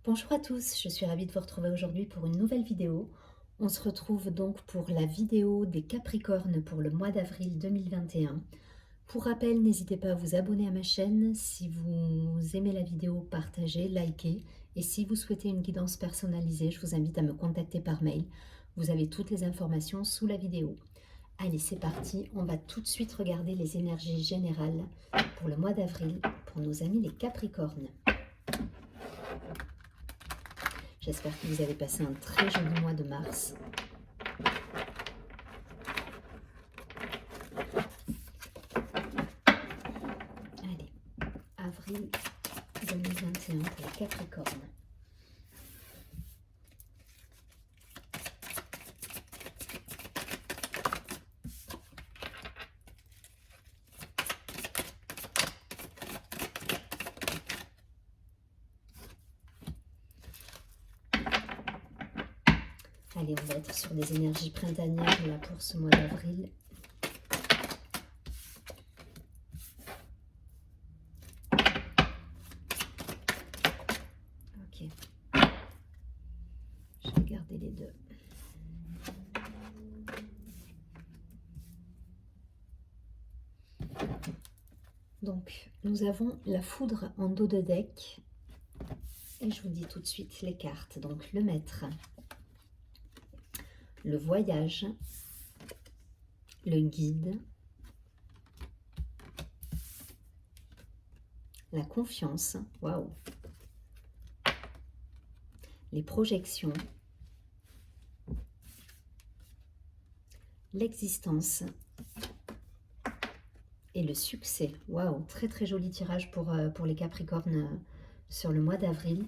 Bonjour à tous, je suis ravie de vous retrouver aujourd'hui pour une nouvelle vidéo. On se retrouve donc pour la vidéo des Capricornes pour le mois d'avril 2021. Pour rappel, n'hésitez pas à vous abonner à ma chaîne. Si vous aimez la vidéo, partagez, likez. Et si vous souhaitez une guidance personnalisée, je vous invite à me contacter par mail. Vous avez toutes les informations sous la vidéo. Allez, c'est parti, on va tout de suite regarder les énergies générales pour le mois d'avril pour nos amis les Capricornes. J'espère que vous avez passé un très joli mois de mars. Allez, avril 2021 pour les Capricornes. Allez, on va être sur des énergies printanières là pour ce mois d'avril. Ok. Je vais garder les deux. Donc, nous avons la foudre en dos de deck. Et je vous dis tout de suite les cartes. Donc, le maître, le voyage, le guide, la confiance, waouh, les projections, l'existence et le succès. Waouh, très très joli tirage pour les Capricornes sur le mois d'avril.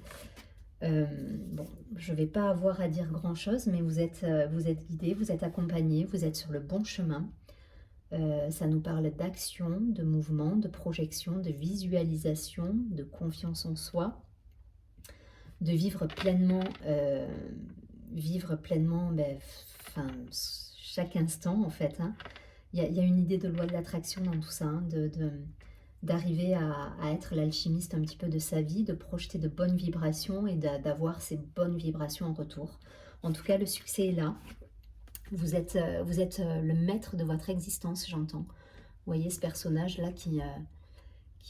Bon, je ne vais pas avoir à dire grand chose, mais vous êtes guidés, vous êtes accompagnés, vous êtes sur le bon chemin. Ça nous parle d'action, de mouvement, de projection, de visualisation, de confiance en soi, de vivre pleinement, chaque instant en fait. Hein. Il y a une idée de loi de l'attraction dans tout ça, hein, d'arriver à être l'alchimiste un petit peu de sa vie, de projeter de bonnes vibrations et d'avoir ces bonnes vibrations en retour. En tout cas, le succès est là. Vous êtes le maître de votre existence, j'entends. Vous voyez ce personnage-là qui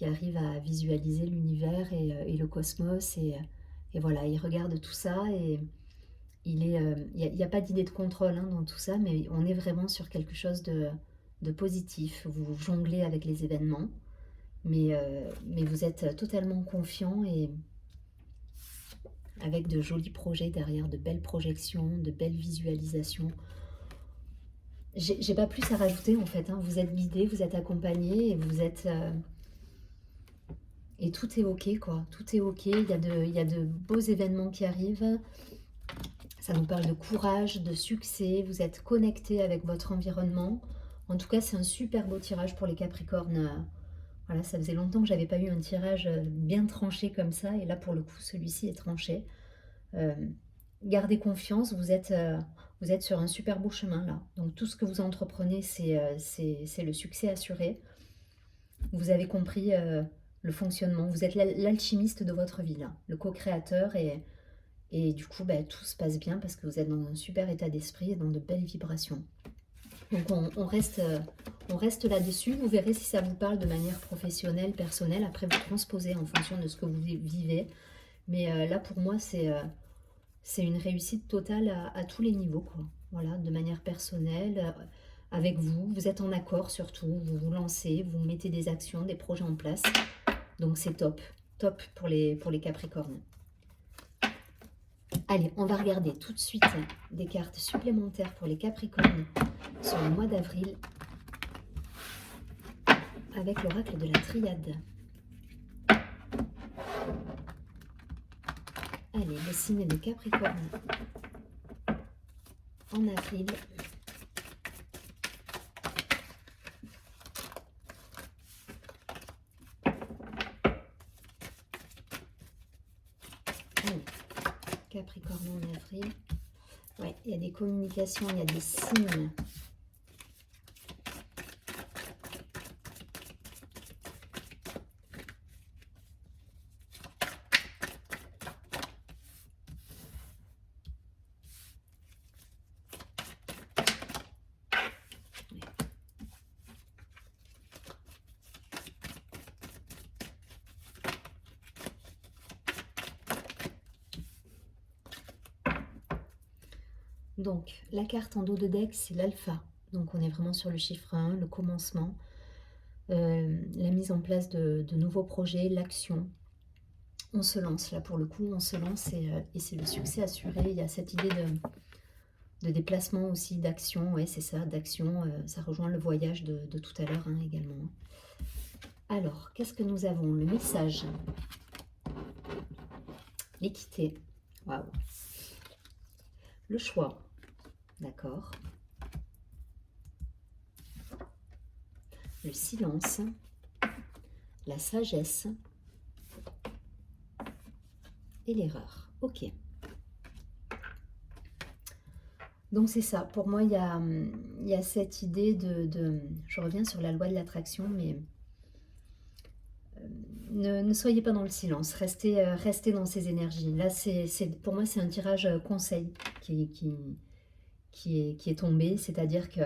arrive à visualiser l'univers et le cosmos. Et voilà, il regarde tout ça et il n'y a pas d'idée de contrôle hein, dans tout ça, mais on est vraiment sur quelque chose de positif. Vous jonglez avec les événements. Mais vous êtes totalement confiant et avec de jolis projets derrière, de belles projections, de belles visualisations. J'ai pas plus à rajouter en fait, hein. Vous êtes guidé, vous êtes accompagné et vous êtes... et tout est ok quoi, tout est ok, il y a de beaux événements qui arrivent. Ça nous parle de courage, de succès, vous êtes connecté avec votre environnement. En tout cas, c'est un super beau tirage pour les Capricornes. Voilà, ça faisait longtemps que j'avais pas eu un tirage bien tranché comme ça, et là pour le coup celui-ci est tranché. Gardez confiance, vous êtes sur un super beau chemin là. Donc tout ce que vous entreprenez, c'est le succès assuré. Vous avez compris le fonctionnement, vous êtes l'alchimiste de votre vie là, le co-créateur, et du coup tout se passe bien parce que vous êtes dans un super état d'esprit et dans de belles vibrations. Donc on reste là-dessus. Vous verrez si ça vous parle de manière professionnelle, personnelle. Après, vous transposez en fonction de ce que vous vivez. Mais là, pour moi, c'est une réussite totale à tous les niveaux, quoi. Voilà, de manière personnelle, avec vous. Vous êtes en accord surtout. Vous vous lancez, vous mettez des actions, des projets en place. Donc c'est top. Top pour les Capricornes. Allez, on va regarder tout de suite des cartes supplémentaires pour les Capricornes sur le mois d'avril avec l'oracle de la Triade. Allez, le signe de Capricorne en avril. Allez, Capricorne en avril. Ouais, il y a des communications, il y a des signes. Donc, la carte en dos de deck, c'est l'alpha. Donc, on est vraiment sur le chiffre 1, le commencement, la mise en place de nouveaux projets, l'action. On se lance, là pour le coup, on se lance et c'est le succès assuré. Il y a cette idée de déplacement aussi, d'action, ouais c'est ça, d'action, ça rejoint le voyage de tout à l'heure hein, également. Alors, qu'est-ce que nous avons? Le message, l'équité, waouh, le choix, d'accord, le silence, la sagesse et l'erreur, ok. Donc c'est ça, pour moi il y a cette idée je reviens sur la loi de l'attraction, mais ne soyez pas dans le silence, restez dans ces énergies. Là, pour moi, c'est un tirage conseil qui est tombé, c'est-à-dire que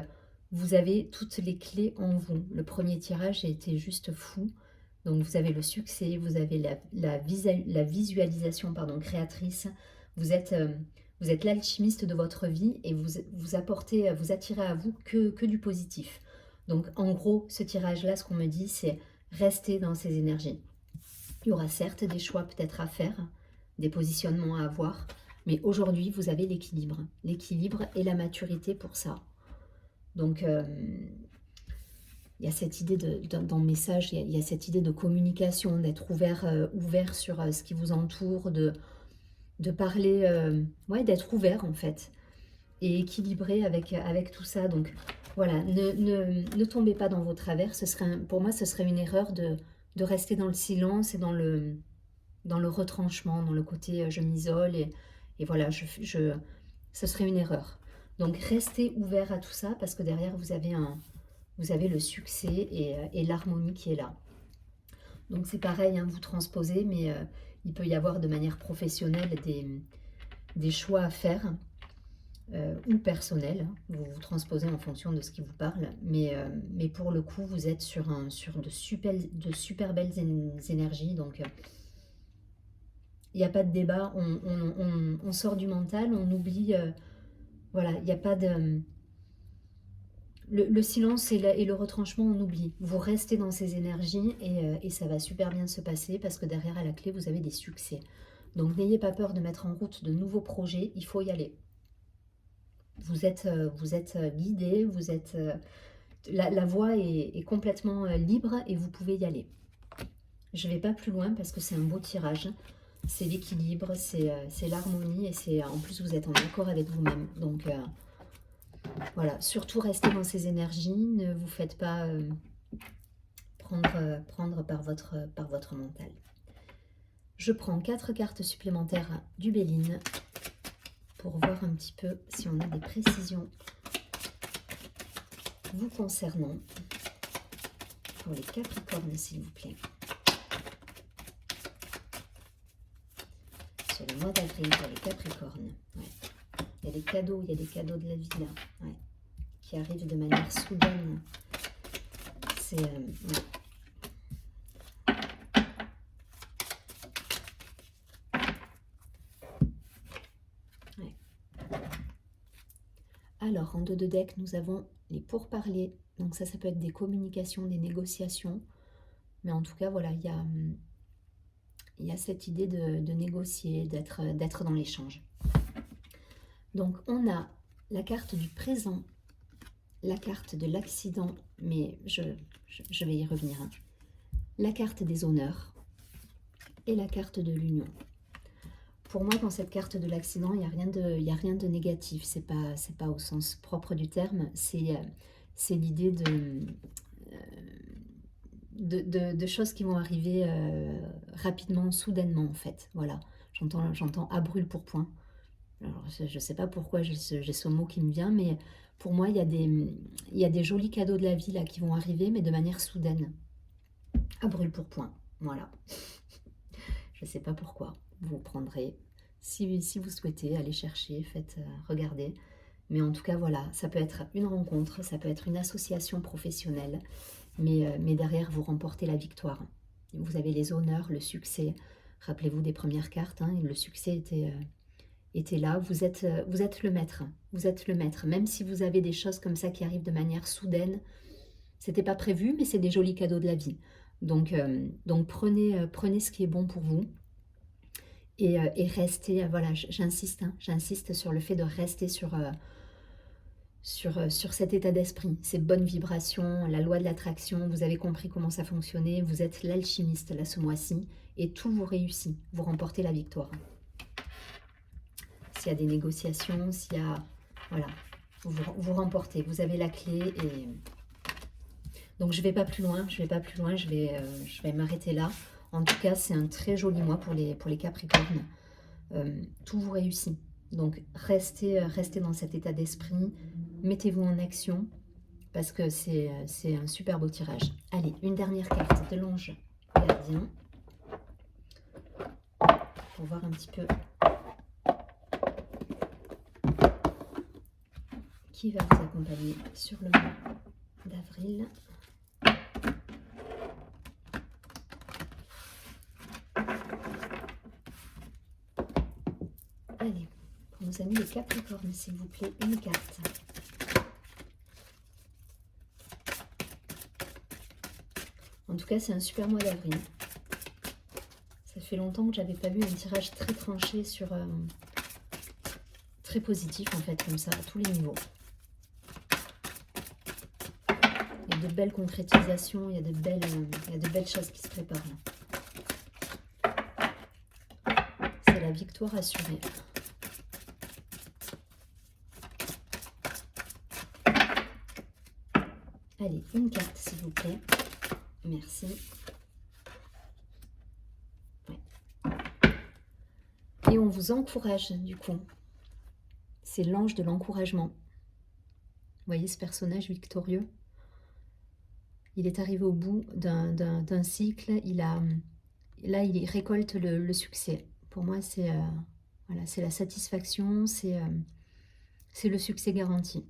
vous avez toutes les clés en vous. Le premier tirage a été juste fou. Donc vous avez le succès, vous avez la visualisation pardon, créatrice, vous êtes l'alchimiste de votre vie et vous attirez à vous que du positif. Donc en gros, ce tirage-là, ce qu'on me dit, c'est rester dans ces énergies. Il y aura certes des choix peut-être à faire, des positionnements à avoir, mais aujourd'hui, vous avez l'équilibre et la maturité pour ça. Donc, il y a cette idée dans le message, il y a cette idée de communication, d'être ouvert sur ce qui vous entoure, de parler, ouais, d'être ouvert en fait, et équilibré avec tout ça. Donc voilà, ne tombez pas dans vos travers. Pour moi, ce serait une erreur de rester dans le silence et dans le retranchement, dans le côté je m'isole et voilà, ce serait une erreur. Donc restez ouvert à tout ça parce que derrière vous avez le succès et l'harmonie qui est là. Donc c'est pareil, hein, vous transposez, mais il peut y avoir de manière professionnelle des choix à faire ou personnels. Vous transposez en fonction de ce qui vous parle, mais pour le coup vous êtes sur de super belles énergies, donc il n'y a pas de débat, on sort du mental, on oublie, voilà, il n'y a pas de... Le silence et le retranchement, on oublie. Vous restez dans ces énergies et ça va super bien se passer parce que derrière, à la clé, vous avez des succès. Donc n'ayez pas peur de mettre en route de nouveaux projets, il faut y aller. Vous êtes guidé, la voie est complètement libre et vous pouvez y aller. Je ne vais pas plus loin parce que c'est un beau tirage. C'est l'équilibre, c'est l'harmonie et en plus vous êtes en accord avec vous-même. Donc voilà, surtout restez dans ces énergies, ne vous faites pas prendre par votre mental. Je prends 4 cartes supplémentaires du Béline pour voir un petit peu si on a des précisions vous concernant. Pour les Capricornes, s'il vous plaît. Sur le mois d'avril pour les Capricornes. Ouais. Il y a des cadeaux de la vie là, ouais, qui arrivent de manière soudaine. C'est... ouais. Ouais. Alors, en dos de deck, nous avons les pourparlers. Donc ça peut être des communications, des négociations. Mais en tout cas, voilà, il y a cette idée de négocier, d'être dans l'échange. Donc, on a la carte du présent, la carte de l'accident, mais je vais y revenir, hein. La carte des honneurs et la carte de l'union. Pour moi, dans cette carte de l'accident, il n'y a rien de négatif. C'est pas au sens propre du terme. C'est l'idée de choses qui vont arriver rapidement, soudainement, en fait. Voilà, j'entends à brûle pour point. Alors, je ne sais pas pourquoi j'ai ce mot qui me vient, mais pour moi, il y a des jolis cadeaux de la vie là, qui vont arriver, mais de manière soudaine. À brûle pour point, voilà. Je ne sais pas pourquoi. Vous prendrez, si vous souhaitez, aller chercher, regarder. Mais en tout cas, voilà, ça peut être une rencontre, ça peut être une association professionnelle, mais derrière, vous remportez la victoire. Vous avez les honneurs, le succès. Rappelez-vous des premières cartes, hein, le succès était là. Vous êtes le maître. Vous êtes le maître. Même si vous avez des choses comme ça qui arrivent de manière soudaine, c'était pas prévu, mais c'est des jolis cadeaux de la vie. Donc prenez ce qui est bon pour vous. Et restez, voilà, j'insiste, hein, j'insiste sur le fait de rester sur cet état d'esprit, ces bonnes vibrations, la loi de l'attraction. Vous avez compris comment ça fonctionnait, vous êtes l'alchimiste là ce mois-ci, et tout vous réussit, vous remportez la victoire. S'il y a des négociations, s'il y a... Voilà, vous remportez, vous avez la clé. Et donc je ne vais pas plus loin, je vais m'arrêter là. En tout cas, c'est un très joli mois pour les Capricornes. Tout vous réussit. Donc restez dans cet état d'esprit, mettez-vous en action, parce que c'est un super beau tirage. Allez, une dernière carte de l'ange gardien, pour voir un petit peu qui va vous accompagner sur le mois d'avril. Allez, pour nos amis les Capricornes, s'il vous plaît, une carte. En tout cas, c'est un super mois d'avril. Ça fait longtemps que j'avais pas vu un tirage très tranché sur... très positif en fait, comme ça, à tous les niveaux. Il y a de belles concrétisations, il y a de belles choses qui se préparent là. C'est la victoire assurée. Allez, une carte s'il vous plaît. Merci. Ouais. Et on vous encourage du coup. C'est l'ange de l'encouragement. Vous voyez ce personnage victorieux? Il est arrivé au bout d'un cycle. Là, il récolte le succès. Pour moi, c'est voilà, c'est la satisfaction, c'est le succès garanti.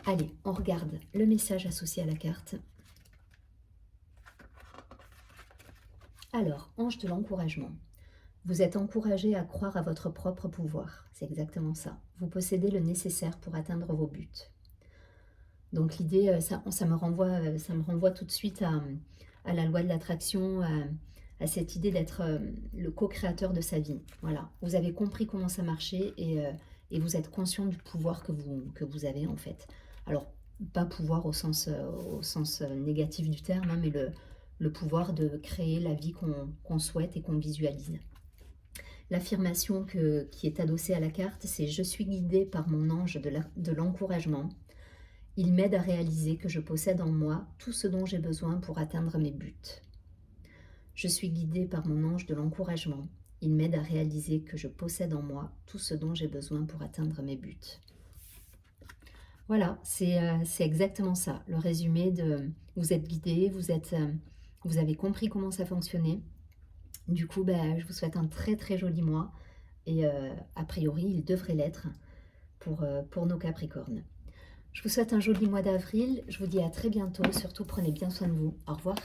Allez, on regarde le message associé à la carte. Alors, ange de l'encouragement. Vous êtes encouragé à croire à votre propre pouvoir. C'est exactement ça. Vous possédez le nécessaire pour atteindre vos buts. Donc l'idée, ça me renvoie tout de suite à la loi de l'attraction, à cette idée d'être le co-créateur de sa vie. Voilà, vous avez compris comment ça marchait et vous êtes conscient du pouvoir que vous avez en fait. Alors, pas pouvoir au sens négatif du terme, hein, mais le pouvoir de créer la vie qu'on souhaite et qu'on visualise. L'affirmation qui est adossée à la carte, c'est « Je suis guidée par mon ange de l'encouragement. Il m'aide à réaliser que je possède en moi tout ce dont j'ai besoin pour atteindre mes buts. Je suis guidée par mon ange de l'encouragement. Il m'aide à réaliser que je possède en moi tout ce dont j'ai besoin pour atteindre mes buts. » Voilà, c'est exactement ça. Le résumé de vous êtes guidé, vous avez compris comment ça fonctionnait. Du coup, je vous souhaite un très très joli mois. Et a priori, il devrait l'être pour nos Capricornes. Je vous souhaite un joli mois d'avril. Je vous dis à très bientôt. Surtout, prenez bien soin de vous. Au revoir.